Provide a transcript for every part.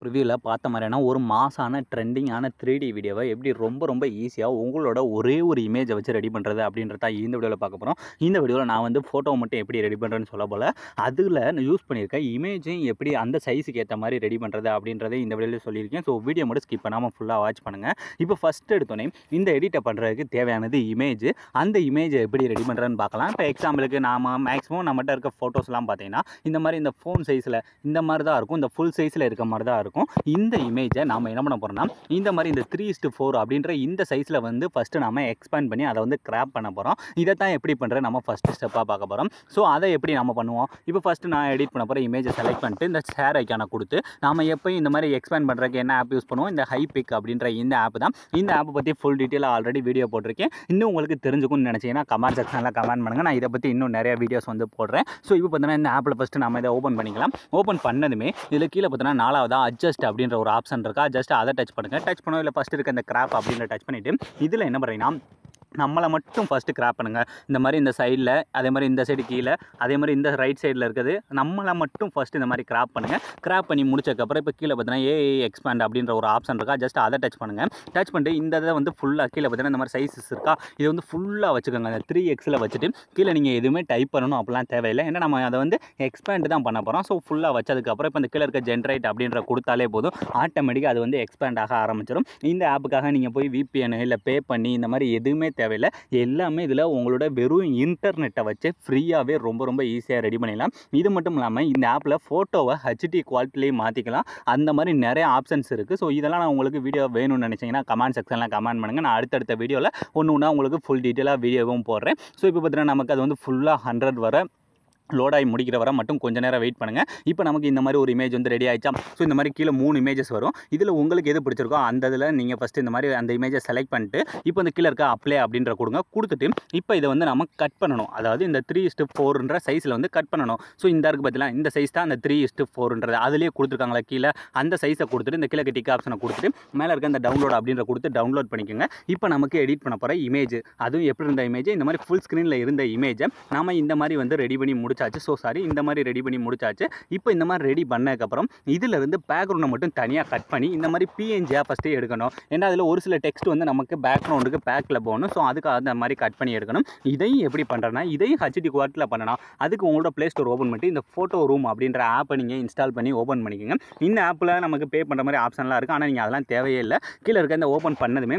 ரிவ்யூவில் பார்த்த மாதிரியான ஒரு மாசான ட்ரெண்டிங்கான 3D வீடியோவை எப்படி ரொம்ப ஈஸியாக உங்களோட ஒரே ஒரு இமேஜை வச்சு ரெடி பண்ணுறது அப்படின்றத இந்த வீடியோவில் பார்க்க போகிறோம். இந்த வீடியோவில் நான் வந்து ஃபோட்டோ மட்டும் எப்படி ரெடி பண்ணுறேன்னு சொல்ல போல் அதில் யூஸ் பண்ணியிருக்கேன் இமேஜையும் எப்படி அந்த சைஸுக்கு ஏற்ற மாதிரி ரெடி பண்ணுறது அப்படின்றத இந்த வீடியோவில் சொல்லியிருக்கேன். ஸோ வீடியோ மட்டும் ஸ்கிப் பண்ணாமல் ஃபுல்லாக வாட்ச் பண்ணுங்கள். இப்போ ஃபஸ்ட் எடுத்தோன்னே இந்த எடிட்டை பண்ணுறதுக்கு தேவையானது இமேஜ். அந்த இமேஜை எப்படி ரெடி பண்ணுறதுன்னு பார்க்கலாம். இப்போ எக்ஸாம்பிளுக்கு மேக்ஸிமம் நம்மகிட்ட இருக்க ஃபோட்டோஸ்லாம் பார்த்தீங்கன்னா இந்த மாதிரி இந்த ஃபோன் சைஸில் இந்த மாதிரி தான் இருக்கும், இந்த ஃபுல் சைஸில் இருக்க மாதிரி தான் இருக்கும். இந்த இமேஜை நாம் என்ன பண்ண போகிறோம்னா இந்த மாதிரி இந்த 3:4 அப்படின்ற இந்த சைஸில் வந்து ஃபஸ்ட்டு நம்ம எக்ஸ்பேண்ட் பண்ணி அதை வந்து கிராப் பண்ண போகிறோம். இதை தான் எப்படி பண்ணுற நம்ம ஃபஸ்ட்டு ஸ்டெப்பாக பார்க்க போகிறோம். ஸோ அதை எப்படி நம்ம பண்ணுவோம்? இப்போ ஃபஸ்ட்டு நான் எடிட் பண்ண போகிற இமேஜை செலக்ட் பண்ணிட்டு இந்த ஷேர் ஐக்கானை கொடுத்து நம்ம எப்போயும் இந்த மாதிரி எக்ஸ்பேண்ட் பண்ணுறதுக்கு என்ன ஆப் யூஸ் பண்ணுவோம்? இந்த ஹைபிக் அப்படின்ற இந்த ஆப் தான். இந்த ஆப்பை பற்றி ஃபுல் டீட்டெயிலாக ஆல்ரெடி வீடியோ போட்டிருக்கேன். இன்னும் உங்களுக்கு தெரிஞ்சுக்கும்னு நினச்சிங்கன்னா கமெண்ட் செக்ஷனில் கமெண்ட் பண்ணுங்கள். நான் இதை பற்றி இன்னும் நிறைய வீடியோஸ் வந்து போடுறேன். ஸோ இப்போ பார்த்தீங்கன்னா இந்த ஆப்பில் ஃபஸ்ட்டு நம்ம இதை ஓப்பன் பண்ணிக்கலாம். ஓப்பன் பண்ணதுமே இதில் கீழே பார்த்தீங்கன்னா 4ஆவதா அட்ஜஸ்ட் அப்படின்ற ஒரு ஆப்ஷன் இருக்கா. ஜஸ்ட் அதை டச் பண்ணுங்கள். டச் பண்ணோம் இல்லை ஃபஸ்ட்டு இருக்க இந்த கிராப் அப்படின்ற டச் பண்ணிவிட்டு இதில் என்ன பண்ணுறீங்கன்னா நம்மளை மட்டும் ஃபஸ்ட்டு கிராப் பண்ணுங்கள். இந்த மாதிரி இந்த சைடில், அதே மாதிரி இந்த சைடு கீழே, அதே மாதிரி இந்த ரைட் சைடில் இருக்குது நம்மளை மட்டும் ஃபஸ்ட்டு இந்த மாதிரி கிராப் பண்ணுங்கள். கிராப் பண்ணி முடிச்சக்கப்புறம் இப்போ கீழே பார்த்தீங்கன்னா ஏஐ எக்ஸ்பேண்ட் அப்படின்ற ஒரு ஆப்ஷன் இருக்கா. ஜஸ்ட் அதை டச் பண்ணுங்கள். டச் பண்ணிட்டு இந்த இதை வந்து ஃபுல்லாக கீழே பார்த்தீங்கன்னா இந்த மாதிரி சைஸஸ் இருக்கா. இது வந்து ஃபுல்லாக வச்சுக்கோங்க. அந்த 3xல் வச்சுட்டு கீழே நீங்கள் எதுவுமே டைப் பண்ணணும் அப்படிலாம் தேவையில்லை. ஏன்னா நம்ம அதை வந்து எக்ஸ்பேண்ட் தான் பண்ண போகிறோம். ஸோ ஃபுல்லாக வச்சதுக்கப்புறம் இப்போ இந்த கீழே இருக்க ஜென்ரேட் அப்படின்ற கொடுத்தாலே போதும், ஆட்டோமேட்டிக்காக அது வந்து எக்ஸ்பேண்ட் ஆக ஆரம்பிச்சிடும். இந்த ஆப்புக்காக நீங்கள் போய் VPN இல்லை பே பண்ணி இந்த மாதிரி எதுவுமே தேவையில்லை. எல்லாமே இதில் உங்களோட வெறும் இன்டர்நெட்டை வச்சு ஃப்ரீயாகவே ரொம்ப ஈஸியாக ரெடி பண்ணிடலாம். இது மட்டும் இல்லாமல் இந்த ஆப்பில் ஃபோட்டோவை HD குவாலிட்டிலேயே மாற்றிக்கலாம். அந்த மாதிரி நிறைய ஆப்ஷன்ஸ் இருக்குது. ஸோ இதெல்லாம் நான் உங்களுக்கு வீடியோ வேணும்னு நினச்சிங்கன்னா கமெண்ட் செக்ஷனில் கமெண்ட் பண்ணுங்கள். நான் அடுத்தடுத்த வீடியோவில் ஒன்று உங்களுக்கு ஃபுல் டீட்டெயிலாக வீடியோவும் போடுறேன். ஸோ இப்போ பார்த்தீங்கன்னா நமக்கு அது வந்து ஃபுல்லாக 100 வர லோடாகி முடிக்கிற வரை மட்டும் கொஞ்சம் நேரம் வெயிட் பண்ணுங்கள். இப்போ நமக்கு இந்த மாதிரி ஒரு இமேஜ் வந்து ரெடி ஆகிடுச்சா. ஸோ இந்த மாதிரி கீழே 3 இமேஜஸ் வரும். இதில் உங்களுக்கு எது பிடிச்சிருக்கோ அந்த இதில் நீங்கள் ஃபஸ்ட்டு இந்த மாதிரி அந்த இமேஜை செலக்ட் பண்ணிட்டு இப்போ இந்த கீழே இருக்க அப்ளை அப்படின்ற கொடுங்க. கொடுத்துட்டு இப்போ இதை வந்து நம்ம கட் பண்ணணும். அதாவது இந்த 3:4ன்ற சைஸில் வந்து கட் பண்ணணும். ஸோ இந்த இருக்குது பார்த்தீங்கன்னா இந்த சைஸ் தான் அந்த 3:4ன்றது அதுலேயே கொடுத்துருக்காங்களா கீழே அந்த சைஸை கொடுத்துட்டு இந்த கீழே டிக் ஆப்ஷனை கொடுத்துட்டு மேலே இருக்க இந்த டவுன்லோட் அப்படின்ற கொடுத்து டவுன்லோட் பண்ணிக்கோங்க. இப்போ நமக்கு எடிட் பண்ண போகிற இமேஜ், அதுவும் எப்படி இருந்த இமேஜ், இந்த மாதிரி ஃபுல் ஸ்க்ரீனில் இருந்த இமேஜை நம்ம இந்த மாதிரி வந்து ரெடி பண்ணி முடிச்சாச்சு. இந்த மாதிரி ரெடி பண்ணி முடிச்சாச்சு. இப்போ இந்த மாதிரி ரெடி பண்ணதுக்கப்புறம் இதில் இருந்து பேக்ரவுண்டை மட்டும் தனியாக கட் பண்ணி இந்த மாதிரி PNG ஃபஸ்ட்டு எடுக்கணும். ஏன்னா அதில் ஒரு சில டெக்ஸ்ட் வந்து நமக்கு பேக்ரவுண்டுக்கு பேக்கில் போகணும். ஸோ அதுக்கு அந்த மாதிரி கட் பண்ணி எடுக்கணும். இதையும் எப்படி பண்ணுறேன்னா இதையும் HD குவாலிட்டியில் பண்ணணும். அதுக்கு உங்களோட ப்ளே ஸ்டோர் ஓப்பன் பண்ணிட்டு இந்த ஃபோட்டோ ரூம் அப்படின்ற ஆப்பை நீங்கள் இன்ஸ்டால் பண்ணி ஓப்பன் பண்ணிக்கோங்க. இந்த ஆப்பில் நமக்கு பே பண்ணுற மாதிரி ஆப்ஷன்லாம் இருக்குது. ஆனால் நீங்கள் அதெல்லாம் தேவையே இல்லை. கீழே இருக்க இந்த ஓப்பன் பண்ணதுமே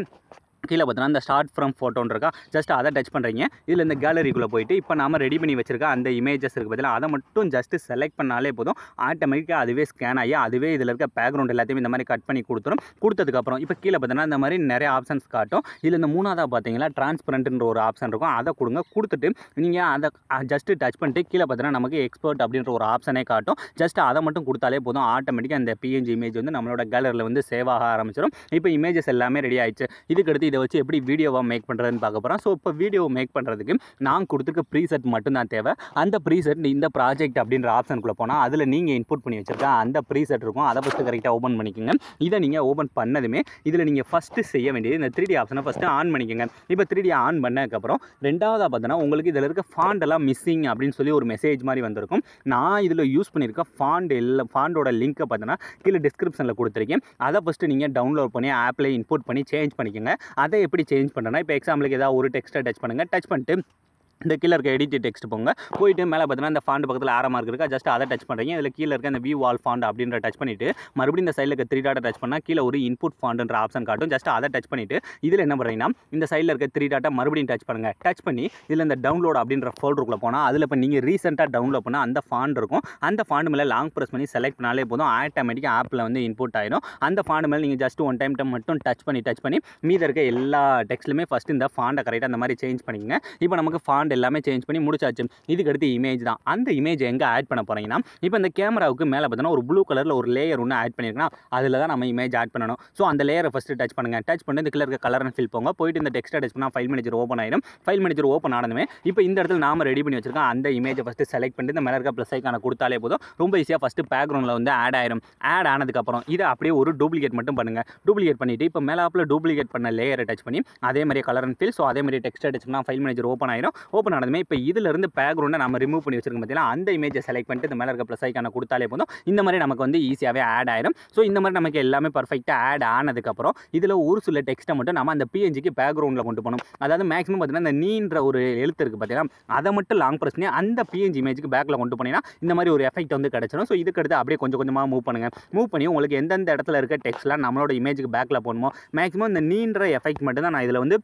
கீழே பார்த்தீங்கன்னா இந்த ஸ்டார்ட் ஃப்ரம் ஃபோட்டோன்னு இருக்கா. ஜஸ்ட் அதை டச் பண்ணுறீங்க. இதில் இந்த கேலரிக்குள்ளே போயிட்டு இப்போ நம்ம ரெடி பண்ணி வச்சிருக்க அந்த இமேஜஸ் இருக்குது பார்த்தீங்கன்னா அதை மட்டும் ஜஸ்ட்டு செலக்ட் பண்ணாலே போதும். ஆட்டோமேட்டிக்காக அதுவே ஸ்கேன் ஆகி அதுவே இதில் இருக்க பேக்ரவுண்ட் எல்லாத்தையும் இந்த மாதிரி கட் பண்ணி கொடுத்துரும். கொடுத்ததுக்கப்புறம் இப்போ கீழே பார்த்தீங்கன்னா இந்த மாதிரி நிறைய ஆப்ஷன்ஸ் காட்டும். இதில் இந்த 3ஆவதாக பார்த்தீங்கன்னா டிரான்ஸ்பரண்ட்ன்ற ஒரு ஆப்ஷன் இருக்கும். அதை கொடுங்க. கொடுத்துட்டு நீங்கள் அதை ஜஸ்ட்டு டச் பண்ணிட்டு கீழே பார்த்தீங்கன்னா நமக்கு எக்ஸ்போர்ட் அப்படின்ற ஒரு ஆப்ஷனே காட்டும். ஜஸ்ட் அதை மட்டும் கொடுத்தாலே போதும். ஆட்டோமேட்டிக்காக அந்த PNG இமேஜ் வந்து நம்மளோட கேலரியில் வந்து சேவ் ஆக ஆரம்பிச்சிடும். இப்போ இமேஜஸ் எல்லாமே ரெடி ஆயிடுச்சு. இதுக்கடுத்து இதை வச்சு எப்படி வீடியோவாக மேக் பண்ணுறதுன்னு பார்க்க போகிறோம். ஸோ இப்போ வீடியோ மேக் பண்ணுறதுக்கு நான் கொடுத்துருக்க ப்ரீசெட் மட்டும்தான் தேவை. அந்த ப்ரீசெட் இந்த ப்ராஜெக்ட் அப்படின்ற ஆப்ஷனுக்குள்ளே போனால் அதில் நீங்கள் இன்புட் பண்ணி வச்சுருக்க அந்த ப்ரீசெட் இருக்கும். அதை ஃபஸ்ட்டு கரெக்டாக ஓப்பன் பண்ணிக்கோங்க. இதை நீங்கள் ஓப்பன் பண்ணதுமே இதில் நீங்கள் ஃபஸ்ட்டு செய்ய வேண்டியது இந்த 3D ஆப்ஷனை ஃபஸ்ட்டு ஆன் பண்ணிக்கோங்க. இப்போ 3D ஆன் பண்ணதுக்கப்புறம் ரெண்டாவதாக பார்த்தோன்னா உங்களுக்கு இதில் இருக்க ஃபாண்ட் எல்லாம் மிஸ்ஸிங் அப்படின்னு சொல்லி ஒரு மெசேஜ் மாதிரி வந்திருக்கும். நான் இதில் யூஸ் பண்ணியிருக்க ஃபாண்டோட லிங்க்கை பார்த்தோன்னா கீழே டிஸ்கிரிப்ஷனில் கொடுத்துருக்கேன். அதை ஃபஸ்ட்டு நீங்கள் டவுன்லோட் பண்ணி ஆப்பில் இன்புட் பண்ணி சேஞ்ச் பண்ணிக்கோங்க. அதை எப்படி சேஞ்ச் பண்ணுறேன்னா இப்போ எக்ஸாம்பிளுக்கு ஏதாவது ஒரு டெக்ஸ்ட்டை டச் பண்ணுங்கள். டச் பண்ணிட்டு இந்த கீழே இருக்க எடிட் டெக்ஸ்ட் போங்க. போயிட்டு மேலே பார்த்தீங்கன்னா இந்த ஃபாண்ட் பக்கத்தில் ஆரோ மார்க் இருக்கா. ஜஸ்ட் அதை டச் பண்ணுறீங்க. இதில் கீழே இருக்க இந்த வியூ ஆல் ஃபாண்ட் அப்படின்ற டச் பண்ணிவிட்டு மறுபடியும் இந்த சைடில் இருக்க 3 டாட்டை டச் பண்ணால் கீழே ஒரு இன்புட் ஃபாண்ட்ன்ற ஆப்ஷன் காட்டும். ஜஸ்ட் அதை டச் பண்ணிவிட்டு இதில் என்ன பண்ணுறீங்கன்னா இந்த சைடில் இருக்க 3 டாட்டை மறுபடியும் டச் பண்ணுங்கள். டச் பண்ணி இதில் இந்த டவுன்லோட் அப்படின்ற ஃபோல்டருக்குள்ளே போனால் அதில் இப்போ நீங்கள் ரீசெண்டாக டவுன்லோட் பண்ணால் அந்த ஃபாண்ட் இருக்கும். அந்த ஃபாண்ட் மேலே லாங் ப்ரெஸ் பண்ணி செலக்ட் பண்ணாலே போதும். ஆட்டோமேட்டிக்காக ஆப்பில் வந்து இன்புட் ஆகிடும். அந்த ஃபாண்ட் மேலே நீங்கள் ஜஸ்ட் ஒன் டைம் மட்டும் டச் பண்ணி மீத இருக்க எல்லா டெக்ஸ்ட்லையுமே ஃபஸ்ட்டு இந்த ஃபாண்டை கரெக்டாக அந்த மாதிரி சேஞ்ச் பண்ணிக்கங்க. இப்போ நமக்கு ஃபாண்ட் எல்லாமே சேஞ்ச் பண்ணி முடிச்சாச்சு. இதுக்கு அடுத்து இமேஜ் தான். அந்த இமேஜ் எங்கே ஆட் பண்ண போகிறீங்கன்னா இப்போ இந்த கேமராவுக்கு மேலே பார்த்தீங்கன்னா ஒரு ப்ளூ கலரில் ஒரு லேயர் ஒன்று ஆட் பண்ணியிருக்கேன்னா அதில் தான் நம்ம இமேஜ் ஆட் பண்ணணும். ஸோ அந்த லேயரை ஃபஸ்ட்டு டச் பண்ணுங்கள். டச் பண்ணி இந்த கீழே இருக்க கலர் அண்ட் ஃபில் போங்க. போயிட்டு இந்த டெக்ஸ்ட்டை டச் பண்ணால் ஃபைல் மேனேஜர் ஓப்பன் ஆயிடும். ஃபைல் மேனேஜர் ஓப்பன் ஆனதுமே இப்போ இந்த இடத்துல நாம ரெடி பண்ணி வச்சிருக்கோம் அந்த இமேஜை ஃபஸ்ட்டு செலக்ட் பண்ணிட்டு இந்த மேலே இருக்க ப்ளஸ் ஐக்கான கொடுத்தாலே போதும். ரொம்ப ஈஸியாக ஃபஸ்ட்டு பேக்ரவுண்டில் வந்து ஆட் ஆயிடும். ஆட் ஆனதுக்கப்புறம் இதை அப்படியே ஒரு டூப்ளிகேட் மட்டும் பண்ணுங்கள். டூப்ளிகேட் பண்ணிவிட்டு இப்போ மேலே ஆப்பில் டூப்ளிகேட் பண்ண லேயரை டச் பண்ணி அதே மாதிரி கலர் அண்ட் ஃபில். ஸோ அதே மாதிரி டெக்ஸ்ட்டை டச் பண்ணால் ஃபைல் மேனேஜர் ஓப்பன் ஆயிடும். ஓப்பன் ஆனதுமே இப்போ இதிலிருந்து பேக்ரவுண்டை நம்ம ரிமூவ் பண்ணி வச்சிருக்கோம் பார்த்தீங்கன்னா, அந்த இமேஜை செலக்ட் பண்ணிட்டு இந்த மேலே இருக்க ப்ளஸ் ஐக்கான கொடுத்தாலே போதும். இந்த மாதிரி நமக்கு வந்து ஈஸியாகவே ஆட் ஆயிடும். ஸோ இந்த மாதிரி நமக்கு எல்லாமே பர்ஃபெக்டாக ஆட் ஆனதுக்கப்புறம் இதில் ஒரு சில டெக்ஸ்ட்டை மட்டும் நம்ம அந்த பிஎன்ஜிக்கு பேக்ரவுண்டில் கொண்டு போகணும். அதாவது மேக்ஸிமம் பார்த்தீங்கன்னா இந்த நீன்ற ஒரு எழுத்து இருக்குது பார்த்தீங்கன்னா, அதை மட்டும் லாங் ப்ரெஸ் பண்ணி அந்த பிஎன்ஜி இமேஜுக்கு பேக்கில் கொண்டு போனீங்கன்னா இந்த மாதிரி ஒரு எஃபெக்ட் வந்து கிடச்சிடும். ஸோ இதுக்கு அடுத்து அப்படியே கொஞ்சம் கொஞ்சமாக மூவ் பண்ணுங்கள். மூவ் பண்ணி உங்களுக்கு எந்தெந்த இடத்துல இருக்க டெக்ஸ்ட்லாம் நம்மளோட இமேஜுக்கு பேக்கில் போகணுமோ மேக்ஸிமம் இந்த நீன்ற எஃபெக்ட் மட்டும் தான் நான் இதில் வந்து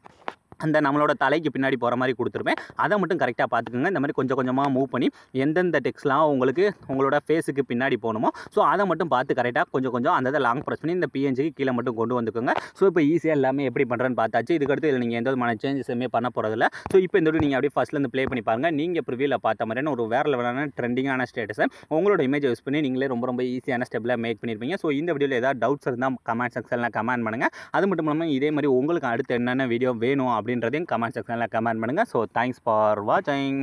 அந்த நம்மளோட தலைக்கு பின்னாடி போகிற மாதிரி கொடுத்துருப்பேன். அதை மட்டும் கரெக்டாக பார்த்துக்குங்க. இந்த மாதிரி கொஞ்சம் கொஞ்சமாக மூவ் பண்ணி எந்தெந்த டெக்ஸ்ட்லாம் உங்களுக்கு உங்களோட ஃபேஸுக்கு பின்னாடி போகணுமோ ஸோ அதை மட்டும் பார்த்து கரெக்டாக கொஞ்சம் கொஞ்சம் அந்த இதை லாங் ப்ரெஸ் பண்ணி இந்த பிஎன்ஜிக்கு கீழே மட்டும் கொண்டு வந்துக்கோங்க. ஸோ இப்போ ஈஸியாக எல்லாமே எப்படி பண்ணுறேன்னு பார்த்தாச்சு. இதுக்கடுத்து இதில் நீங்கள் எந்த விதமான சேஞ்சஸ் எதுவுமே பண்ண போகிறதில்ல. ஸோ இப்போ இந்த வீடியோ நீங்கள் அப்படியே ஃபஸ்ட்லேருந்து ப்ளே பண்ணி பாருங்கள். நீங்கள் ப்ரிவியூவில் பார்த்த மாதிரியான ஒரு வேறு லெவலான ட்ரெண்டிங்கான ஸ்டேட்டஸை உங்களோட இமேஜை யூஸ் பண்ணி நீங்களே ரொம்ப ஈஸியான ஸ்டெப்பில் மேக் பண்ணியிருப்பீங்க. ஸோ இந்த வீடியோவில் ஏதாவது டவுட்ஸ் இருந்தால் கமெண்ட் செக்ஷனில் கமெண்ட் பண்ணுங்கள். அது மட்டும் இல்லாமல் இதே மாதிரி உங்களுக்கு அடுத்து என்னென்ன வீடியோ வேணும் அப்படின்றதையும் கமெண்ட் செக்ஷனில் கமெண்ட் பண்ணுங்கள். ஸோ தேங்க்ஸ் ஃபார் வாட்சிங்.